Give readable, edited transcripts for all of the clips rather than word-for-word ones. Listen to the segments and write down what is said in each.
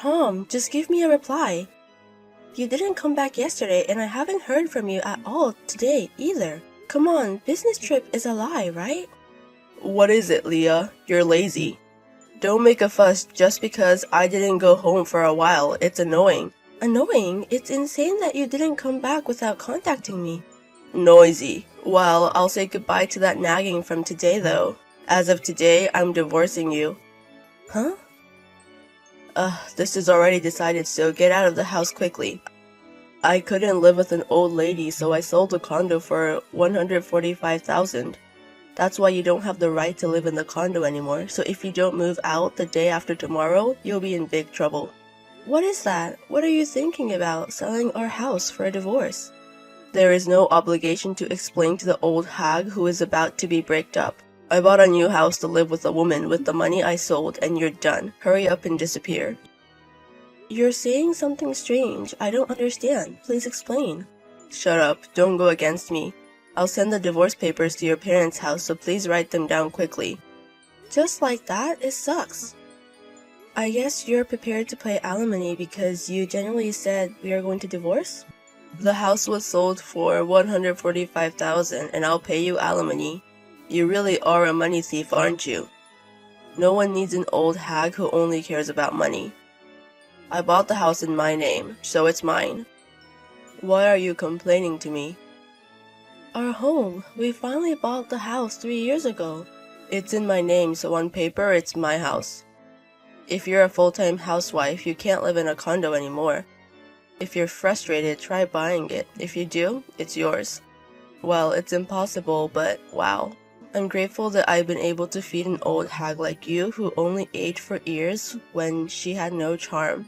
Tom, just give me a reply. You didn't come back yesterday and I haven't heard from you at all today either. Come on, business trip is a lie, right? What is it, Leah? You're lazy. Don't make a fuss just because I didn't go home for a while. It's annoying. Annoying? It's insane that you didn't come back without contacting me. Noisy. Well, I'll say goodbye to that nagging from today though. As of today, I'm divorcing you. Huh? This is already decided, so get out of the house quickly. I couldn't live with an old lady, so I sold the condo for $145,000. That's why you don't have the right to live in the condo anymore, so if you don't move out the day after tomorrow, you'll be in big trouble. What is that? What are you thinking about, selling our house for a divorce? There is no obligation to explain to the old hag who is about to be breaked up. I bought a new house to live with a woman with the money I sold, and you're done. Hurry up and disappear. You're saying something strange. I don't understand. Please explain. Shut up. Don't go against me. I'll send the divorce papers to your parents' house, so please write them down quickly. Just like that? It sucks. I guess you're prepared to pay alimony because you genuinely said we are going to divorce? The house was sold for $145,000, and I'll pay you alimony. You really are a money thief, aren't you? No one needs an old hag who only cares about money. I bought the house in my name, so it's mine. Why are you complaining to me? Our home. We finally bought the house 3 years ago. It's in my name, so on paper, it's my house. If you're a full-time housewife, you can't live in a condo anymore. If you're frustrated, try buying it. If you do, it's yours. Well, it's impossible, but wow. I'm grateful that I've been able to feed an old hag like you who only ate for years when she had no charm.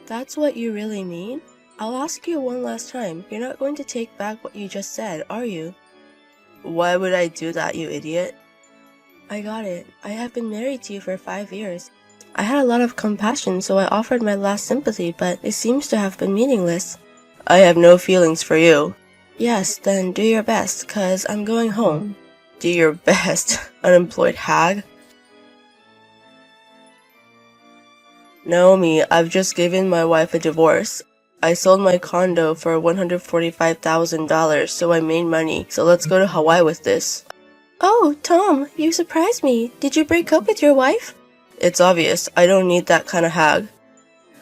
That's what you really mean? I'll ask you one last time. You're not going to take back what you just said, are you? Why would I do that, you idiot? I got it. I have been married to you for 5 years. I had a lot of compassion, so I offered my last sympathy, but it seems to have been meaningless. I have no feelings for you. Yes, then do your best, 'cause I'm going home. Do your best, unemployed hag. Naomi, I've just given my wife a divorce. I sold my condo for $145,000, so I made money. So let's go to Hawaii with this. Oh, Tom, you surprised me. Did you break up with your wife? It's obvious. I don't need that kind of hag.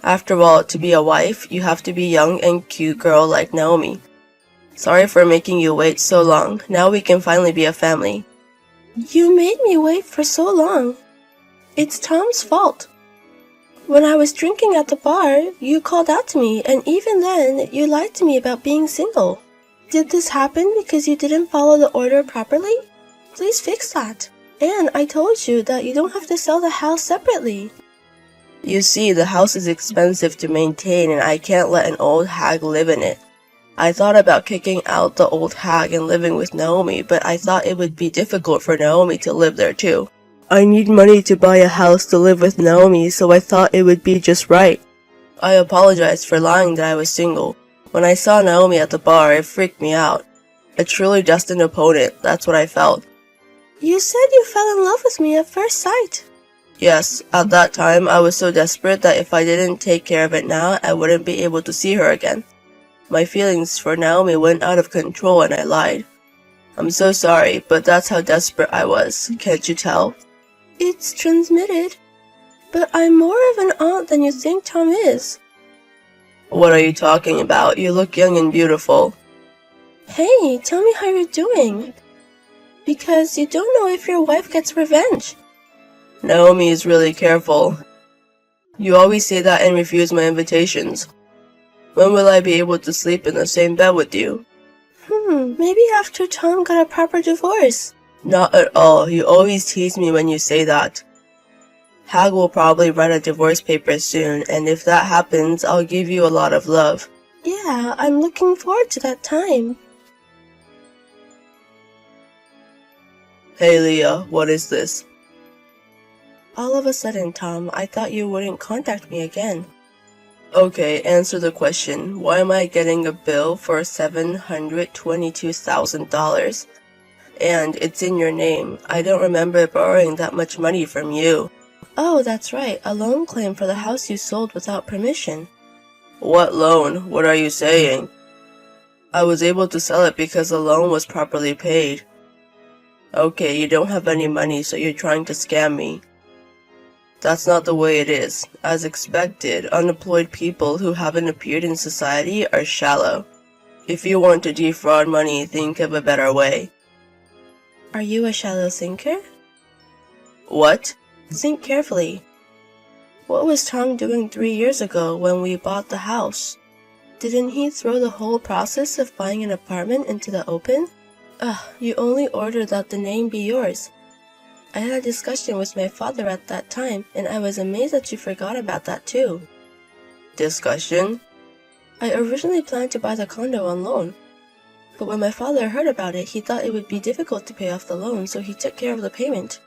After all, to be a wife, you have to be young and cute girl like Naomi. Sorry for making you wait so long. Now we can finally be a family. You made me wait for so long. It's Tom's fault. When I was drinking at the bar, you called out to me, and even then, you lied to me about being single. Did this happen because you didn't follow the order properly? Please fix that. And I told you that you don't have to sell the house separately. You see, the house is expensive to maintain, and I can't let an old hag live in it. I thought about kicking out the old hag and living with Naomi, but I thought it would be difficult for Naomi to live there too. I need money to buy a house to live with Naomi, so I thought it would be just right. I apologized for lying that I was single. When I saw Naomi at the bar, it freaked me out. A truly destined opponent, that's what I felt. You said you fell in love with me at first sight. Yes, at that time I was so desperate that if I didn't take care of it now, I wouldn't be able to see her again. My feelings for Naomi went out of control and I lied. I'm so sorry, but that's how desperate I was. Can't you tell? It's transmitted. But I'm more of an aunt than you think Tom is. What are you talking about? You look young and beautiful. Hey, tell me how you're doing. Because you don't know if your wife gets revenge. Naomi is really careful. You always say that and refuse my invitations. When will I be able to sleep in the same bed with you? Maybe after Tom got a proper divorce. Not at all. You always tease me when you say that. Hag will probably write a divorce paper soon, and if that happens, I'll give you a lot of love. Yeah, I'm looking forward to that time. Hey Leah, what is this? All of a sudden, Tom, I thought you wouldn't contact me again. Okay, answer the question. Why am I getting a bill for $722,000? And it's in your name. I don't remember borrowing that much money from you. Oh, that's right, a loan claim for the house you sold without permission. What loan? What are you saying? I was able to sell it because the loan was properly paid. Okay, you don't have any money, so you're trying to scam me. That's not the way it is. As expected, unemployed people who haven't appeared in society are shallow. If you want to defraud money, think of a better way. Are you a shallow thinker? What? Think carefully. What was Tom doing 3 years ago when we bought the house? Didn't he throw the whole process of buying an apartment into the open? You only ordered that the name be yours. I had a discussion with my father at that time, and I was amazed that you forgot about that too. Discussion? I originally planned to buy the condo on loan, but when my father heard about it, he thought it would be difficult to pay off the loan, so he took care of the payment.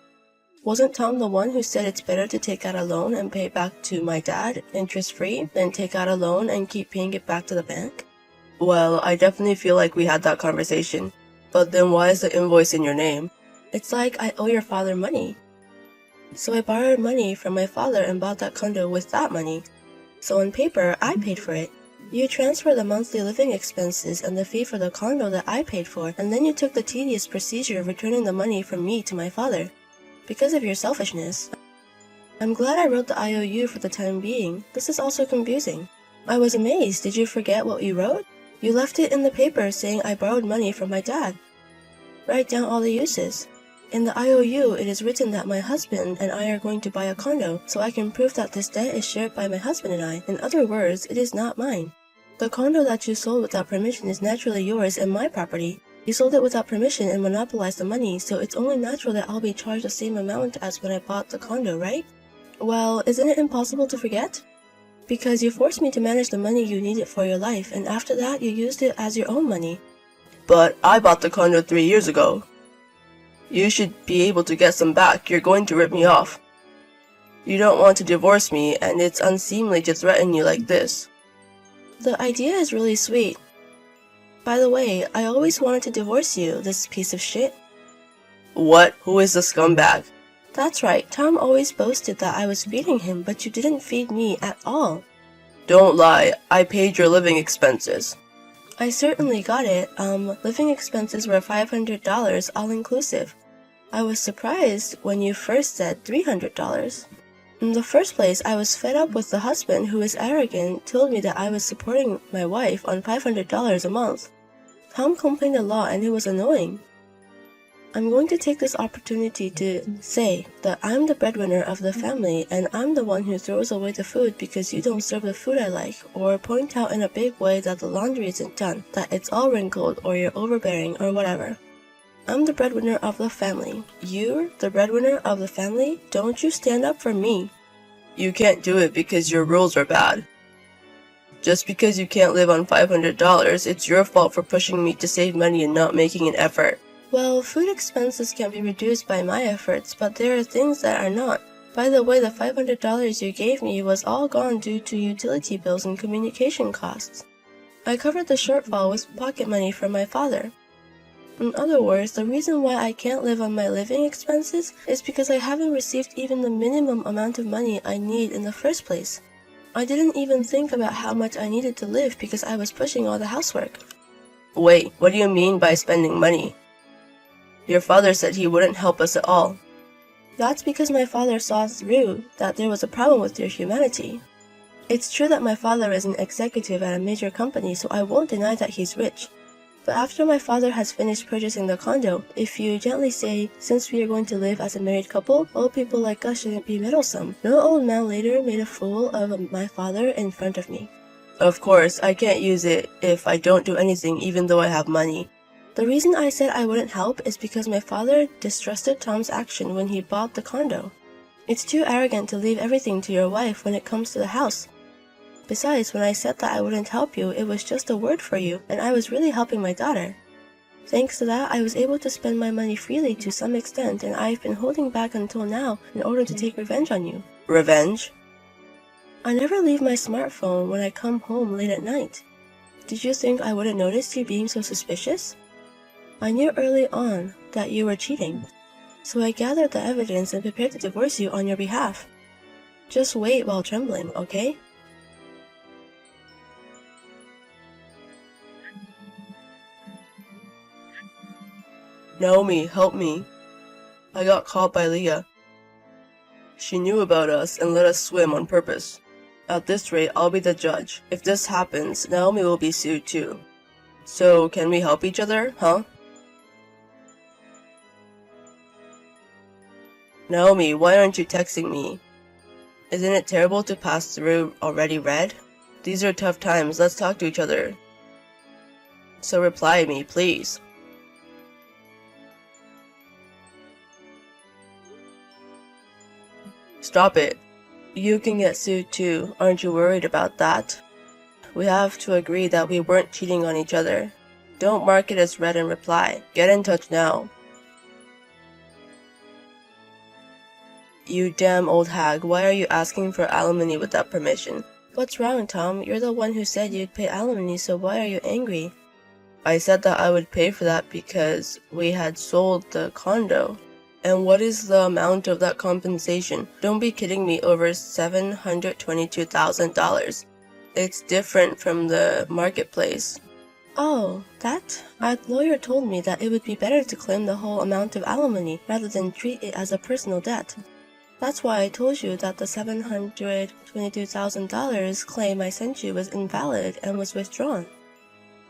Wasn't Tom the one who said it's better to take out a loan and pay it back to my dad, interest-free, than take out a loan and keep paying it back to the bank? Well, I definitely feel like we had that conversation. But then why is the invoice in your name? It's like I owe your father money. So I borrowed money from my father and bought that condo with that money. So on paper, I paid for it. You transferred the monthly living expenses and the fee for the condo that I paid for, and then you took the tedious procedure of returning the money from me to my father. Because of your selfishness. I'm glad I wrote the IOU for the time being. This is also confusing. I was amazed. Did you forget what you wrote? You left it in the paper saying I borrowed money from my dad. Write down all the uses. In the IOU, it is written that my husband and I are going to buy a condo, so I can prove that this debt is shared by my husband and I. In other words, it is not mine. The condo that you sold without permission is naturally yours and my property. You sold it without permission and monopolized the money, so it's only natural that I'll be charged the same amount as when I bought the condo, right? Well, isn't it impossible to forget? Because you forced me to manage the money you needed for your life, and after that you used it as your own money. But I bought the condo 3 years ago. You should be able to get some back. You're going to rip me off. You don't want to divorce me, and it's unseemly to threaten you like this. The idea is really sweet. By the way, I always wanted to divorce you, this piece of shit. What? Who is the scumbag? That's right, Tom always boasted that I was feeding him, but you didn't feed me at all. Don't lie, I paid your living expenses. I certainly got it. Living expenses were $500 all-inclusive. I was surprised when you first said $300. In the first place, I was fed up with the husband who was arrogant, told me that I was supporting my wife on $500 a month. Tom complained a lot and it was annoying. I'm going to take this opportunity to say that I'm the breadwinner of the family and I'm the one who throws away the food because you don't serve the food I like, or point out in a big way that the laundry isn't done, that it's all wrinkled or you're overbearing or whatever. I'm the breadwinner of the family. You're the breadwinner of the family? Don't you stand up for me. You can't do it because your rules are bad. Just because you can't live on $500, it's your fault for pushing me to save money and not making an effort. Well, food expenses can be reduced by my efforts, but there are things that are not. By the way, the $500 you gave me was all gone due to utility bills and communication costs. I covered the shortfall with pocket money from my father. In other words, the reason why I can't live on my living expenses is because I haven't received even the minimum amount of money I need in the first place. I didn't even think about how much I needed to live because I was pushing all the housework. Wait, what do you mean by spending money? Your father said he wouldn't help us at all. That's because my father saw through that there was a problem with your humanity. It's true that my father is an executive at a major company, so I won't deny that he's rich. But after my father has finished purchasing the condo, if you gently say, since we are going to live as a married couple, old people like us shouldn't be meddlesome. No old man later made a fool of my father in front of me. Of course, I can't use it if I don't do anything even though I have money. The reason I said I wouldn't help is because my father distrusted Tom's action when he bought the condo. It's too arrogant to leave everything to your wife when it comes to the house. Besides, when I said that I wouldn't help you, it was just a word for you, and I was really helping my daughter. Thanks to that, I was able to spend my money freely to some extent, and I've been holding back until now in order to take revenge on you. Revenge? I never leave my smartphone when I come home late at night. Did you think I wouldn't notice you being so suspicious? I knew early on that you were cheating. So I gathered the evidence and prepared to divorce you on your behalf. Just wait while trembling, okay? Naomi, help me. I got caught by Leah. She knew about us and let us swim on purpose. At this rate, I'll be the judge. If this happens, Naomi will be sued too. So, can we help each other, huh? Naomi, why aren't you texting me? Isn't it terrible to pass through already read? These are tough times, let's talk to each other. So reply me, please. Stop it. You can get sued too, aren't you worried about that? We have to agree that we weren't cheating on each other. Don't mark it as read and reply. Get in touch now. You damn old hag, why are you asking for alimony without permission? What's wrong, Tom? You're the one who said you'd pay alimony, so why are you angry? I said that I would pay for that because we had sold the condo. And what is the amount of that compensation? Don't be kidding me, over $722,000. It's different from the marketplace. Oh, that? My lawyer told me that it would be better to claim the whole amount of alimony rather than treat it as a personal debt. That's why I told you that the $722,000 claim I sent you was invalid and was withdrawn.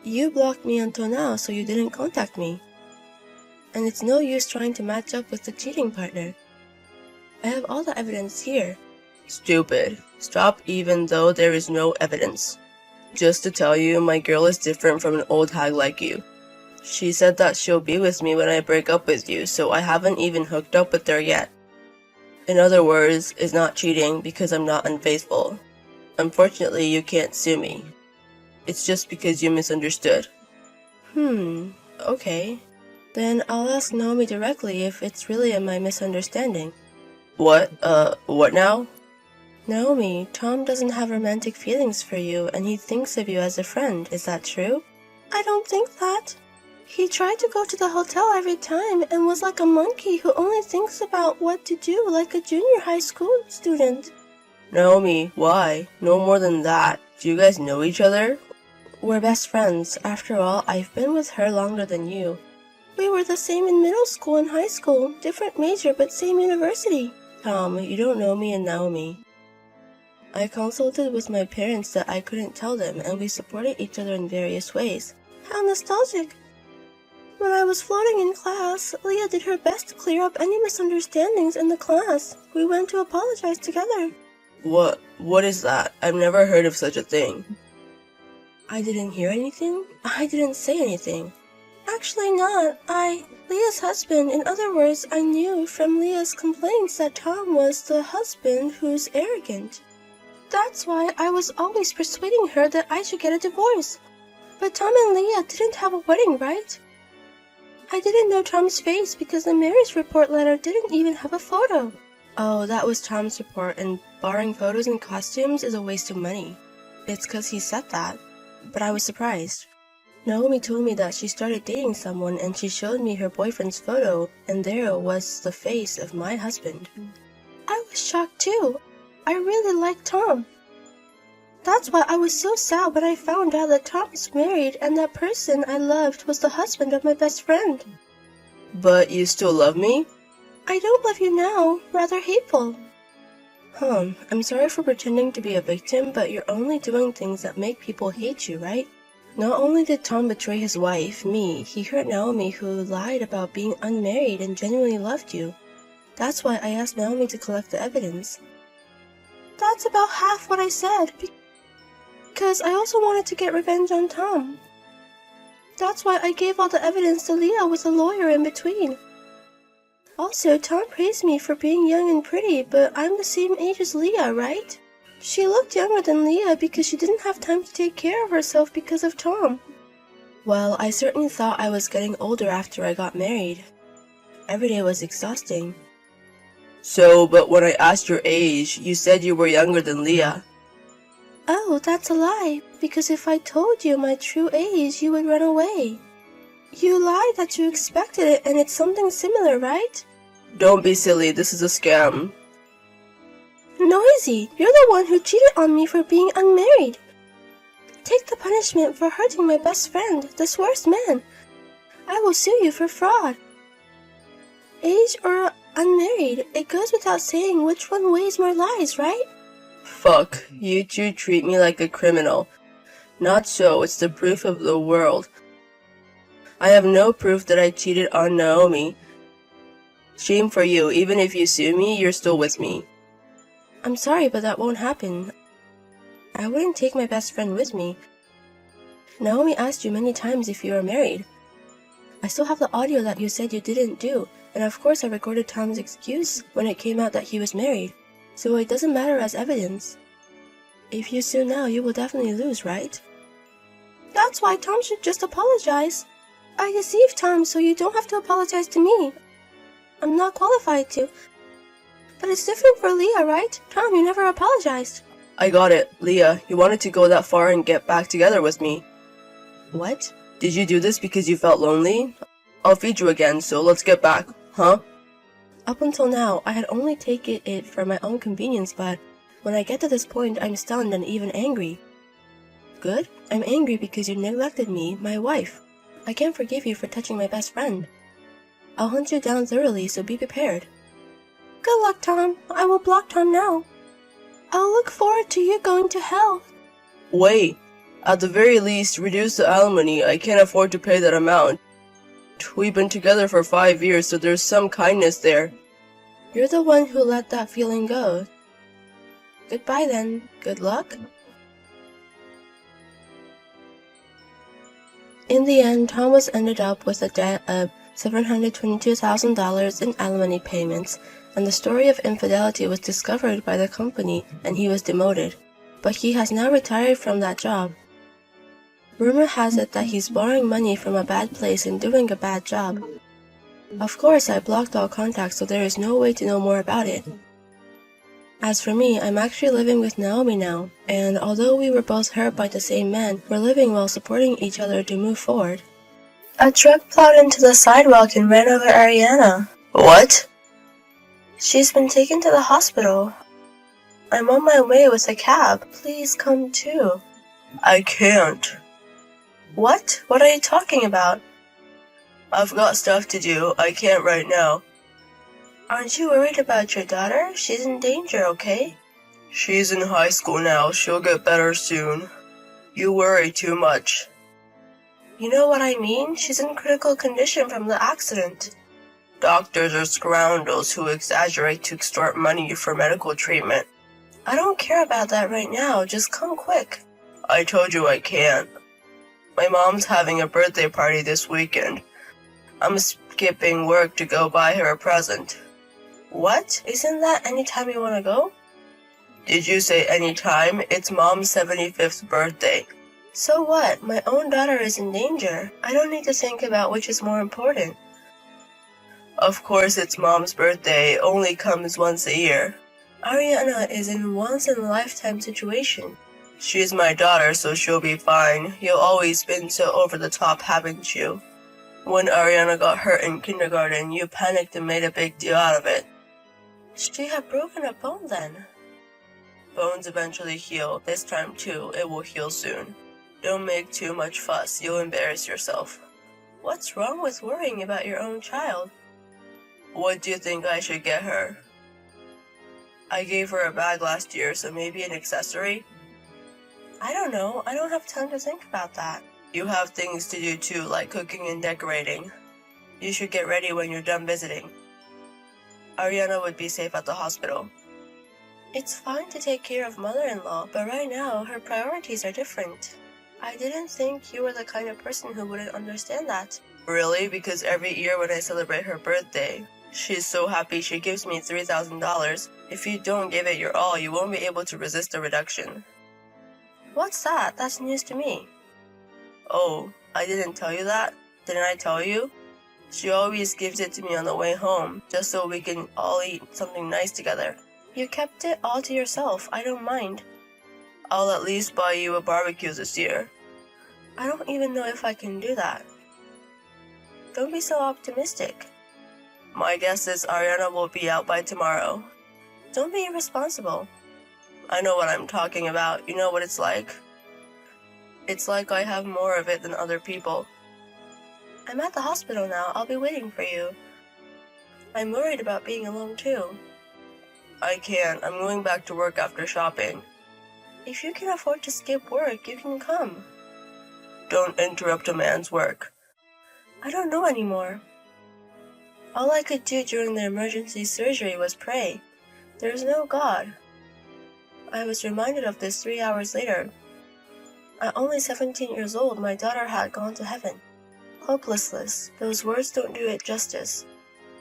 You blocked me until now, so you didn't contact me. And it's no use trying to match up with the cheating partner. I have all the evidence here. Stupid. Stop even though there is no evidence. Just to tell you, my girl is different from an old hag like you. She said that she'll be with me when I break up with you, so I haven't even hooked up with her yet. In other words, it's not cheating because I'm not unfaithful. Unfortunately, you can't sue me. It's just because you misunderstood. Okay. Then I'll ask Naomi directly if it's really my misunderstanding. What now? Naomi, Tom doesn't have romantic feelings for you and he thinks of you as a friend. Is that true? I don't think that. He tried to go to the hotel every time and was like a monkey who only thinks about what to do like a junior high school student. Naomi, why? No more than that. Do you guys know each other? We're best friends. After all, I've been with her longer than you. We were the same in middle school and high school, different major but same university. Tom, you don't know me and Naomi. I consulted with my parents that I couldn't tell them, and we supported each other in various ways. How nostalgic. When I was floating in class, Leah did her best to clear up any misunderstandings in the class. We went to apologize together. What is that? I've never heard of such a thing. I didn't hear anything? I didn't say anything. Actually not. Leah's husband. In other words, I knew from Leah's complaints that Tom was the husband who's arrogant. That's why I was always persuading her that I should get a divorce. But Tom and Leah didn't have a wedding, right? I didn't know Tom's face because the marriage report letter didn't even have a photo. Oh, that was Tom's report, and borrowing photos and costumes is a waste of money. It's 'cause he said that. But I was surprised. Naomi told me that she started dating someone and she showed me her boyfriend's photo, and there was the face of my husband. I was shocked too. I really liked Tom. That's why I was so sad when I found out that Tom was married and that person I loved was the husband of my best friend. But you still love me? I don't love you now, rather hateful. I'm sorry for pretending to be a victim, but you're only doing things that make people hate you, right? Not only did Tom betray his wife, me, he hurt Naomi, who lied about being unmarried and genuinely loved you. That's why I asked Naomi to collect the evidence. That's about half what I said, because I also wanted to get revenge on Tom. That's why I gave all the evidence to Leah with a lawyer in between. Also, Tom praised me for being young and pretty, but I'm the same age as Leah, right? She looked younger than Leah because she didn't have time to take care of herself because of Tom. Well, I certainly thought I was getting older after I got married. Every day was exhausting. But when I asked your age, you said you were younger than Leah. Oh, that's a lie, because if I told you my true age, you would run away. You lied that you expected it and it's something similar, right? Don't be silly, this is a scam. Noisy, you're the one who cheated on me for being unmarried. Take the punishment for hurting my best friend, this worst man. I will sue you for fraud. Age or unmarried, it goes without saying which one weighs more lies, right? Fuck, you two treat me like a criminal. Not so, it's the proof of the world. I have no proof that I cheated on Naomi. Shame for you, even if you sue me, you're still with me. I'm sorry, but that won't happen. I wouldn't take my best friend with me. Naomi asked you many times if you were married. I still have the audio that you said you didn't do, and of course I recorded Tom's excuse when it came out that he was married, so it doesn't matter as evidence. If you sue now, you will definitely lose, right? That's why Tom should just apologize. I deceived Tom, so you don't have to apologize to me. I'm not qualified to. But it's different for Leah, right? Tom, you never apologized. I got it. Leah, you wanted to go that far and get back together with me. What? Did you do this because you felt lonely? I'll feed you again, so let's get back, huh? Up until now, I had only taken it for my own convenience, but when I get to this point, I'm stunned and even angry. Good? I'm angry because you neglected me, my wife. I can't forgive you for touching my best friend. I'll hunt you down thoroughly, so be prepared. Good luck, Tom. I will block Tom now. I'll look forward to you going to hell. Wait. At the very least, reduce the alimony. I can't afford to pay that amount. We've been together for 5 years, so there's some kindness there. You're the one who let that feeling go. Goodbye then. Good luck. In the end, Thomas ended up with a debt of $722,000 in alimony payments, and the story of infidelity was discovered by the company and he was demoted. But he has now retired from that job. Rumor has it that he's borrowing money from a bad place and doing a bad job. Of course, I blocked all contacts, so there is no way to know more about it. As for me, I'm actually living with Naomi now, and although we were both hurt by the same man, we're living while supporting each other to move forward. A truck plowed into the sidewalk and ran over Ariana. What? She's been taken to the hospital. I'm on my way with a cab. Please come too. I can't. What? What are you talking about? I've got stuff to do. I can't right now. Aren't you worried about your daughter? She's in danger, okay? She's in high school now. She'll get better soon. You worry too much. You know what I mean? She's in critical condition from the accident. Doctors are scoundrels who exaggerate to extort money for medical treatment. I don't care about that right now. Just come quick. I told you I can't. My mom's having a birthday party this weekend. I'm skipping work to go buy her a present. What? Isn't that any time you want to go? Did you say any time? It's Mom's 75th birthday. So what? My own daughter is in danger. I don't need to think about which is more important. Of course it's Mom's birthday. It only comes once a year. Ariana is in a once-in-a-lifetime situation. She's my daughter, so she'll be fine. You've always been so over the top, haven't you? When Ariana got hurt in kindergarten, you panicked and made a big deal out of it. She had broken a bone then. Bones eventually heal. This time too, it will heal soon. Don't make too much fuss. You'll embarrass yourself. What's wrong with worrying about your own child? What do you think I should get her? I gave her a bag last year, so maybe an accessory? I don't know. I don't have time to think about that. You have things to do too, like cooking and decorating. You should get ready when you're done visiting. Ariana would be safe at the hospital. It's fine to take care of mother-in-law, but right now, her priorities are different. I didn't think you were the kind of person who wouldn't understand that. Really? Because every year when I celebrate her birthday, she's so happy she gives me $3,000. If you don't give it your all, you won't be able to resist the reduction. What's that? That's news to me. Oh, I didn't tell you that? Didn't I tell you? She always gives it to me on the way home, just so we can all eat something nice together. You kept it all to yourself. I don't mind. I'll at least buy you a barbecue this year. I don't even know if I can do that. Don't be so optimistic. My guess is Ariana will be out by tomorrow. Don't be irresponsible. I know what I'm talking about. You know what it's like? It's like I have more of it than other people. I'm at the hospital now. I'll be waiting for you. I'm worried about being alone too. I can't. I'm going back to work after shopping. If you can afford to skip work, you can come. Don't interrupt a man's work. I don't know anymore. All I could do during the emergency surgery was pray. There is no God. I was reminded of this 3 hours later. At only 17 years old, my daughter had gone to heaven. Hopelessness. Those words don't do it justice.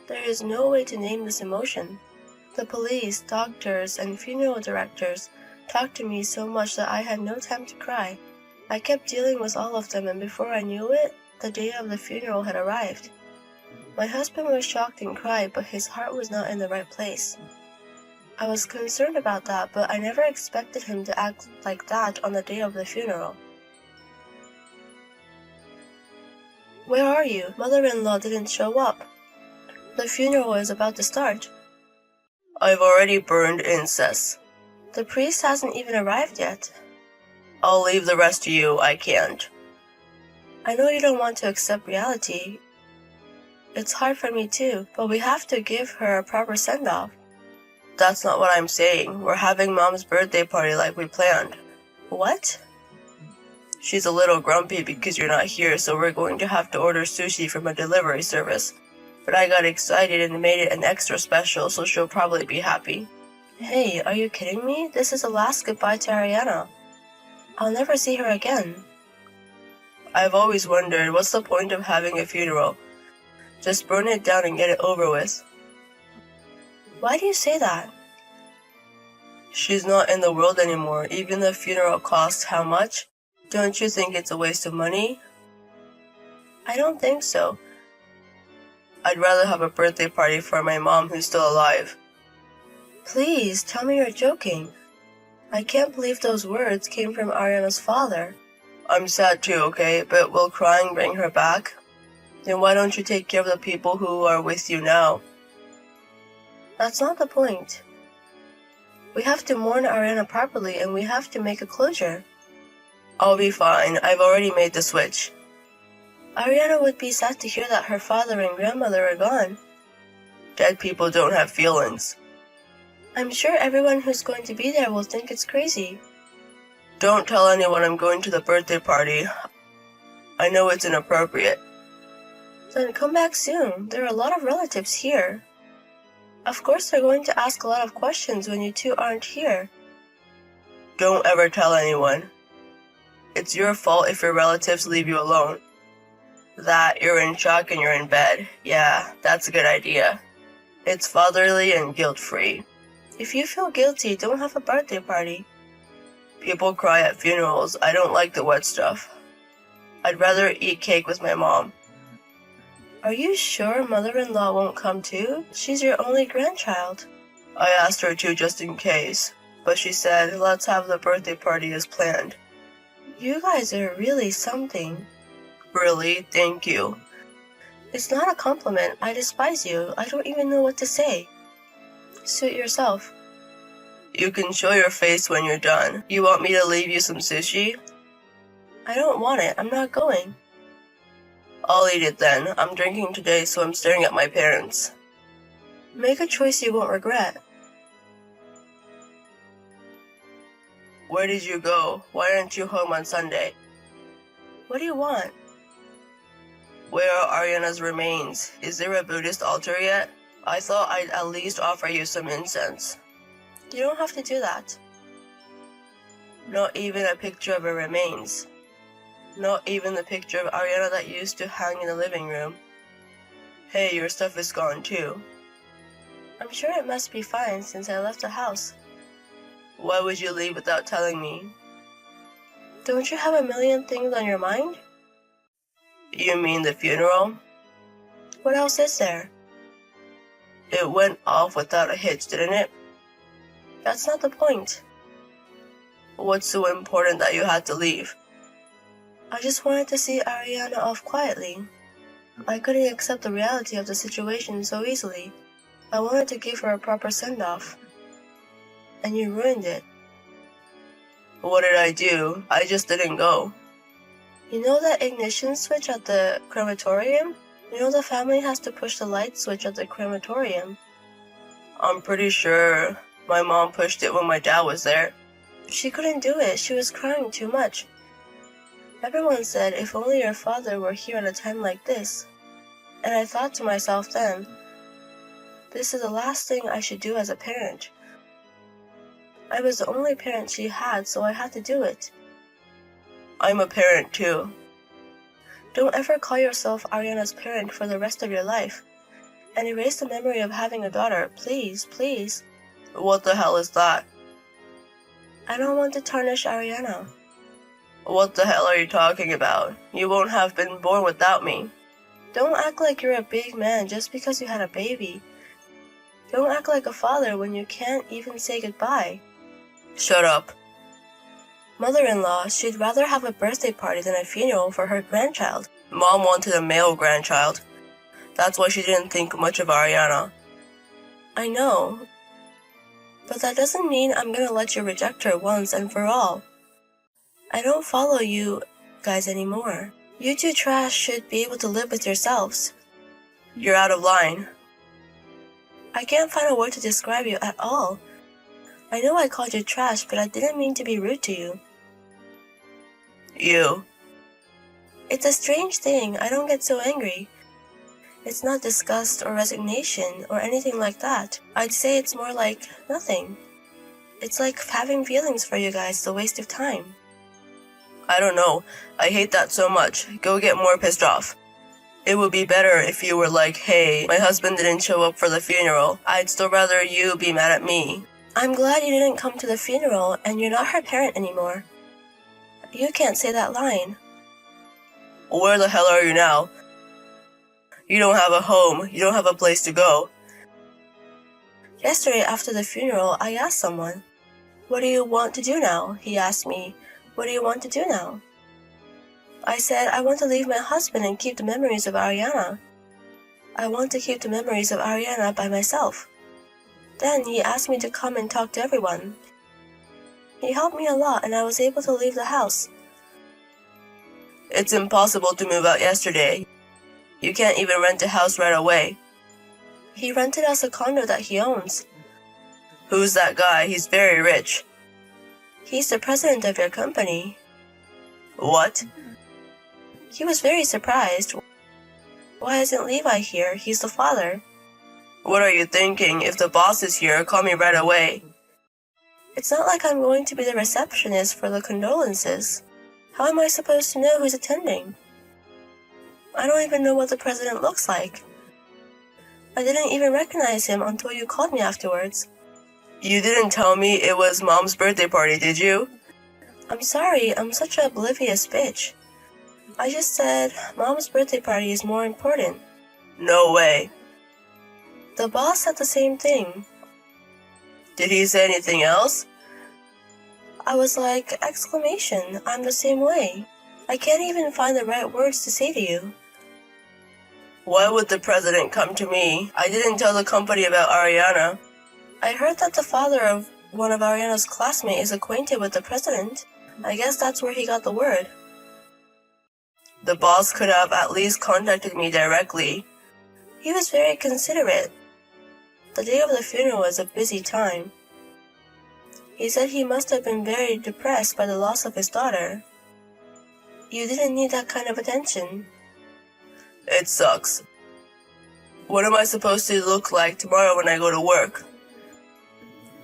There is no way to name this emotion. The police, doctors, and funeral directors talked to me so much that I had no time to cry. I kept dealing with all of them, and before I knew it, the day of the funeral had arrived. My husband was shocked and cried, but his heart was not in the right place. I was concerned about that, but I never expected him to act like that on the day of the funeral. Where are you? Mother-in-law didn't show up. The funeral is about to start. I've already burned incense. The priest hasn't even arrived yet. I'll leave the rest to you. I can't. I know you don't want to accept reality. It's hard for me too, but we have to give her a proper send-off. That's not what I'm saying. We're having Mom's birthday party like we planned. What? She's a little grumpy because you're not here, so we're going to have to order sushi from a delivery service. But I got excited and made it an extra special, so she'll probably be happy. Hey, are you kidding me? This is the last goodbye to Ariana. I'll never see her again. I've always wondered, what's the point of having a funeral? Just burn it down and get it over with. Why do you say that? She's not in the world anymore. Even the funeral costs how much? Don't you think it's a waste of money? I don't think so. I'd rather have a birthday party for my mom who's still alive. Please, tell me you're joking. I can't believe those words came from Ariana's father. I'm sad too, okay? But will crying bring her back? Then why don't you take care of the people who are with you now? That's not the point. We have to mourn Ariana properly, and we have to make a closure. I'll be fine. I've already made the switch. Ariana would be sad to hear that her father and grandmother are gone. Dead people don't have feelings. I'm sure everyone who's going to be there will think it's crazy. Don't tell anyone I'm going to the birthday party. I know it's inappropriate. Then come back soon. There are a lot of relatives here. Of course they're going to ask a lot of questions when you two aren't here. Don't ever tell anyone. It's your fault if your relatives leave you alone. That you're in shock and you're in bed. Yeah, that's a good idea. It's fatherly and guilt-free. If you feel guilty, don't have a birthday party. People cry at funerals. I don't like the wet stuff. I'd rather eat cake with my mom. Are you sure mother-in-law won't come too? She's your only grandchild. I asked her to just in case, but she said, let's have the birthday party as planned. You guys are really something. Really? Thank you. It's not a compliment. I despise you. I don't even know what to say. Suit yourself. You can show your face when you're done. You want me to leave you some sushi? I don't want it. I'm not going. I'll eat it then. I'm drinking today, so I'm staring at my parents. Make a choice you won't regret. Where did you go? Why aren't you home on Sunday? What do you want? Where are Ariana's remains? Is there a Buddhist altar yet? I thought I'd at least offer you some incense. You don't have to do that. Not even a picture of her remains. Not even the picture of Ariana that used to hang in the living room. Hey, your stuff is gone too. I'm sure it must be fine since I left the house. Why would you leave without telling me? Don't you have a million things on your mind? You mean the funeral? What else is there? It went off without a hitch, didn't it? That's not the point. What's so important that you had to leave? I just wanted to see Ariana off quietly. I couldn't accept the reality of the situation so easily. I wanted to give her a proper send-off. And you ruined it. What did I do? I just didn't go. You know that ignition switch at the crematorium? You know the family has to push the light switch at the crematorium. I'm pretty sure my mom pushed it when my dad was there. She couldn't do it. She was crying too much. Everyone said if only your father were here at a time like this. And I thought to myself then, this is the last thing I should do as a parent. I was the only parent she had, so I had to do it. I'm a parent too. Don't ever call yourself Ariana's parent for the rest of your life. And erase the memory of having a daughter, please, please. What the hell is that? I don't want to tarnish Ariana. What the hell are you talking about? You won't have been born without me. Don't act like you're a big man just because you had a baby. Don't act like a father when you can't even say goodbye. Shut up. Mother-in-law, she'd rather have a birthday party than a funeral for her grandchild. Mom wanted a male grandchild. That's why she didn't think much of Ariana. I know. But that doesn't mean I'm gonna let you reject her once and for all. I don't follow you guys anymore. You two trash should be able to live with yourselves. You're out of line. I can't find a word to describe you at all. I know I called you trash, but I didn't mean to be rude to you. You. It's a strange thing. I don't get so angry. It's not disgust or resignation or anything like that. I'd say it's more like nothing. It's like having feelings for you guys is a waste of time. I don't know. I hate that so much. Go get more pissed off. It would be better if you were like, hey, my husband didn't show up for the funeral. I'd still rather you be mad at me. I'm glad you didn't come to the funeral and you're not her parent anymore. You can't say that line. Where the hell are you now? You don't have a home. You don't have a place to go. Yesterday after the funeral, I asked someone, what do you want to do now? He asked me, what do you want to do now? I said, I want to leave my husband and keep the memories of Ariana. I want to keep the memories of Ariana by myself. Then he asked me to come and talk to everyone. He helped me a lot and I was able to leave the house. It's impossible to move out yesterday. You can't even rent a house right away. He rented us a condo that he owns. Who's that guy? He's very rich. He's the president of your company. What? He was very surprised. Why isn't Levi here? He's the father. What are you thinking? If the boss is here, call me right away. It's not like I'm going to be the receptionist for the condolences. How am I supposed to know who's attending? I don't even know what the president looks like. I didn't even recognize him until you called me afterwards. You didn't tell me it was Mom's birthday party, did you? I'm sorry, I'm such an oblivious bitch. I just said Mom's birthday party is more important. No way. The boss said the same thing. Did he say anything else? I was like, exclamation, I'm the same way. I can't even find the right words to say to you. Why would the president come to me? I didn't tell the company about Ariana. I heard that the father of one of Ariana's classmates is acquainted with the president. I guess that's where he got the word. The boss could have at least contacted me directly. He was very considerate. The day of the funeral was a busy time. He said he must have been very depressed by the loss of his daughter. You didn't need that kind of attention. It sucks. What am I supposed to look like tomorrow when I go to work?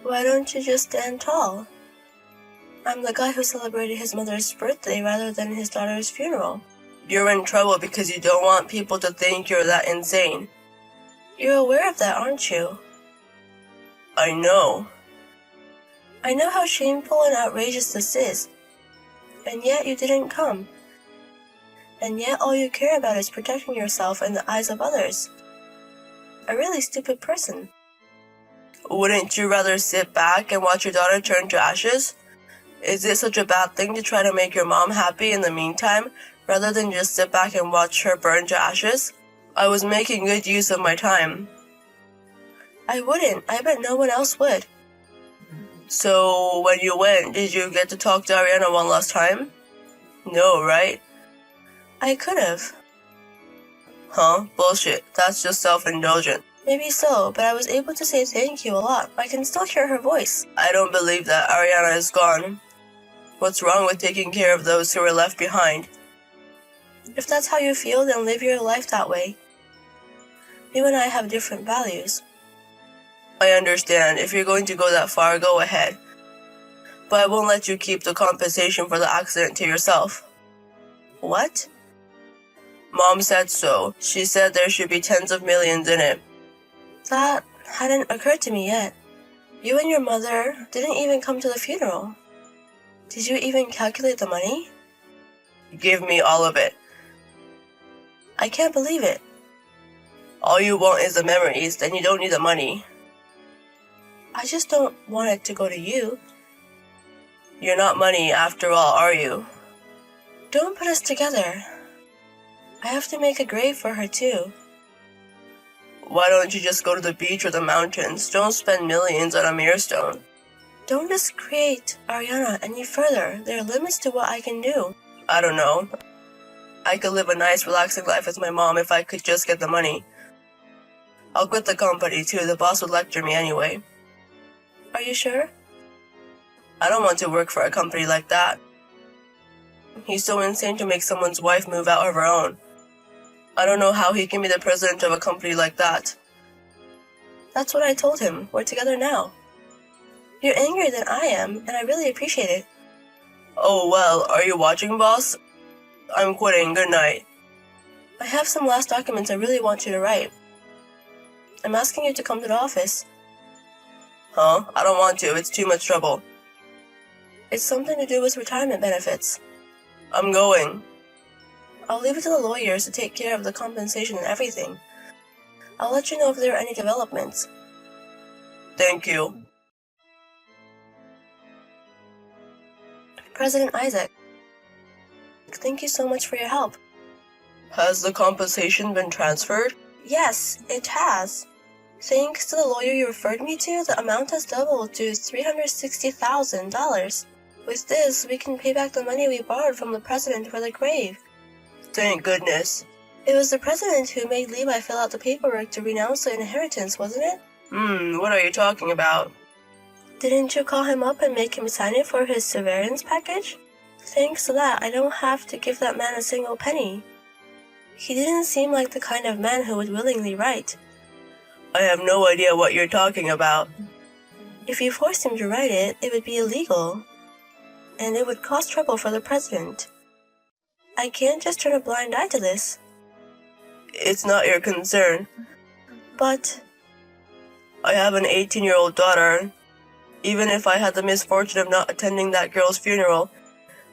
Why don't you just stand tall? I'm the guy who celebrated his mother's birthday rather than his daughter's funeral. You're in trouble because you don't want people to think you're that insane. You're aware of that, aren't you? I know. I know how shameful and outrageous this is. And yet you didn't come. And yet all you care about is protecting yourself in the eyes of others. A really stupid person. Wouldn't you rather sit back and watch your daughter turn to ashes? Is it such a bad thing to try to make your mom happy in the meantime, rather than just sit back and watch her burn to ashes? I was making good use of my time. I wouldn't. I bet no one else would. So, when you went, did you get to talk to Ariana one last time? No, right? I could have. Huh? Bullshit. That's just self-indulgent. Maybe so, but I was able to say thank you a lot. I can still hear her voice. I don't believe that Ariana is gone. What's wrong with taking care of those who were left behind? If that's how you feel, then live your life that way. You and I have different values. I understand. If you're going to go that far, go ahead. But I won't let you keep the compensation for the accident to yourself. What? Mom said so. She said there should be tens of millions in it. That hadn't occurred to me yet. You and your mother didn't even come to the funeral. Did you even calculate the money? Give me all of it. I can't believe it. All you want is the memories, then you don't need the money. I just don't want it to go to you. You're not money after all, are you? Don't put us together. I have to make a grave for her too. Why don't you just go to the beach or the mountains? Don't spend millions on a mere stone. Don't discredit Ariana any further. There are limits to what I can do. I don't know. I could live a nice, relaxing life with my mom if I could just get the money. I'll quit the company too. The boss would lecture me anyway. Are you sure? I don't want to work for a company like that. He's so insane to make someone's wife move out of her own. I don't know how he can be the president of a company like that. That's what I told him. We're together now. You're angrier than I am, and I really appreciate it. Oh well, are you watching, boss? I'm quitting. Good night. I have some last documents I really want you to write. I'm asking you to come to the office. Huh? I don't want to. It's too much trouble. It's something to do with retirement benefits. I'm going. I'll leave it to the lawyers to take care of the compensation and everything. I'll let you know if there are any developments. Thank you. President Isaac, thank you so much for your help. Has the compensation been transferred? Yes, it has. Thanks to the lawyer you referred me to, the amount has doubled to $360,000. With this, we can pay back the money we borrowed from the president for the grave. Thank goodness. It was the president who made Levi fill out the paperwork to renounce the inheritance, wasn't it? What are you talking about? Didn't you call him up and make him sign it for his severance package? Thanks to that, I don't have to give that man a single penny. He didn't seem like the kind of man who would willingly write. I have no idea what you're talking about. If you forced him to write it, it would be illegal. And it would cause trouble for the president. I can't just turn a blind eye to this. It's not your concern. But I have an 18-year-old daughter. Even if I had the misfortune of not attending that girl's funeral,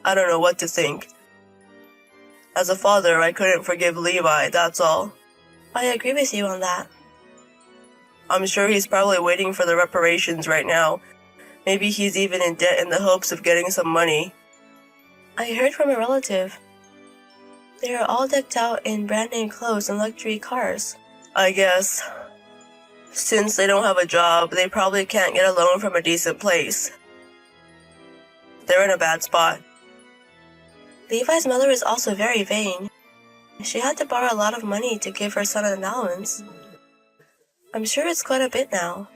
I don't know what to think. As a father, I couldn't forgive Levi, that's all. I agree with you on that. I'm sure he's probably waiting for the reparations right now. Maybe he's even in debt in the hopes of getting some money. I heard from a relative. They are all decked out in brand-name clothes and luxury cars. I guess. Since they don't have a job, they probably can't get a loan from a decent place. They're in a bad spot. Levi's mother is also very vain. She had to borrow a lot of money to give her son an allowance. I'm sure it's quite a bit now.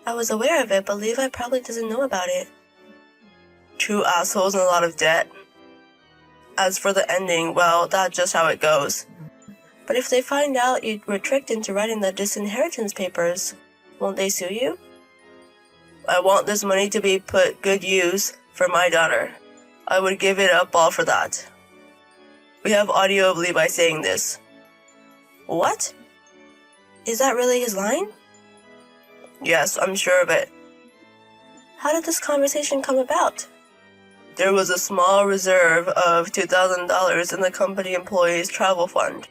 I was aware of it, but Levi probably doesn't know about it. Two assholes and a lot of debt. As for the ending, well, that's just how it goes. But if they find out you were tricked into writing the disinheritance papers, won't they sue you? I want this money to be put good use for my daughter. I would give it up all for that. We have audio of Levi saying this. What? Is that really his line? Yes, I'm sure of it. How did this conversation come about? There was a small reserve of $2,000 in the company employees' travel fund.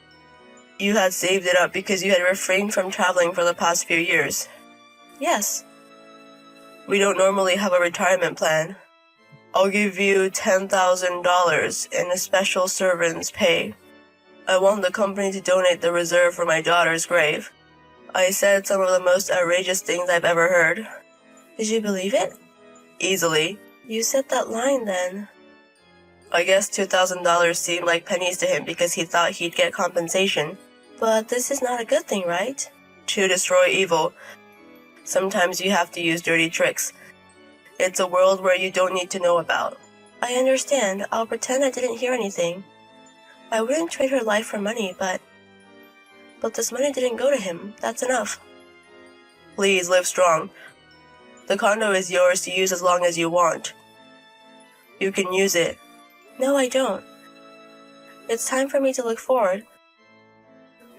You had saved it up because you had refrained from traveling for the past few years. Yes. We don't normally have a retirement plan. I'll give you $10,000 in a special servant's pay. I want the company to donate the reserve for my daughter's grave. I said some of the most outrageous things I've ever heard. Did you believe it? Easily. You said that line then. I guess $2,000 seemed like pennies to him because he thought he'd get compensation. But this is not a good thing, right? To destroy evil, sometimes you have to use dirty tricks. It's a world where you don't need to know about. I understand. I'll pretend I didn't hear anything. I wouldn't trade her life for money, but this money didn't go to him. That's enough. Please live strong. The condo is yours to use as long as you want. You can use it. No, I don't. It's time for me to look forward.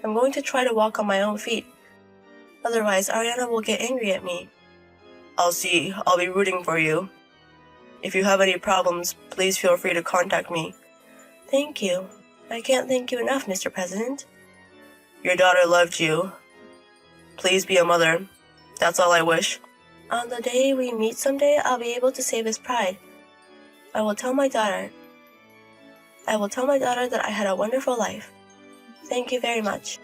I'm going to try to walk on my own feet. Otherwise, Ariana will get angry at me. I'll see. I'll be rooting for you. If you have any problems, please feel free to contact me. Thank you. I can't thank you enough, Mr. President. Your daughter loved you. Please be a mother. That's all I wish. On the day we meet someday, I'll be able to save his pride. I will tell my daughter that I had a wonderful life. Thank you very much.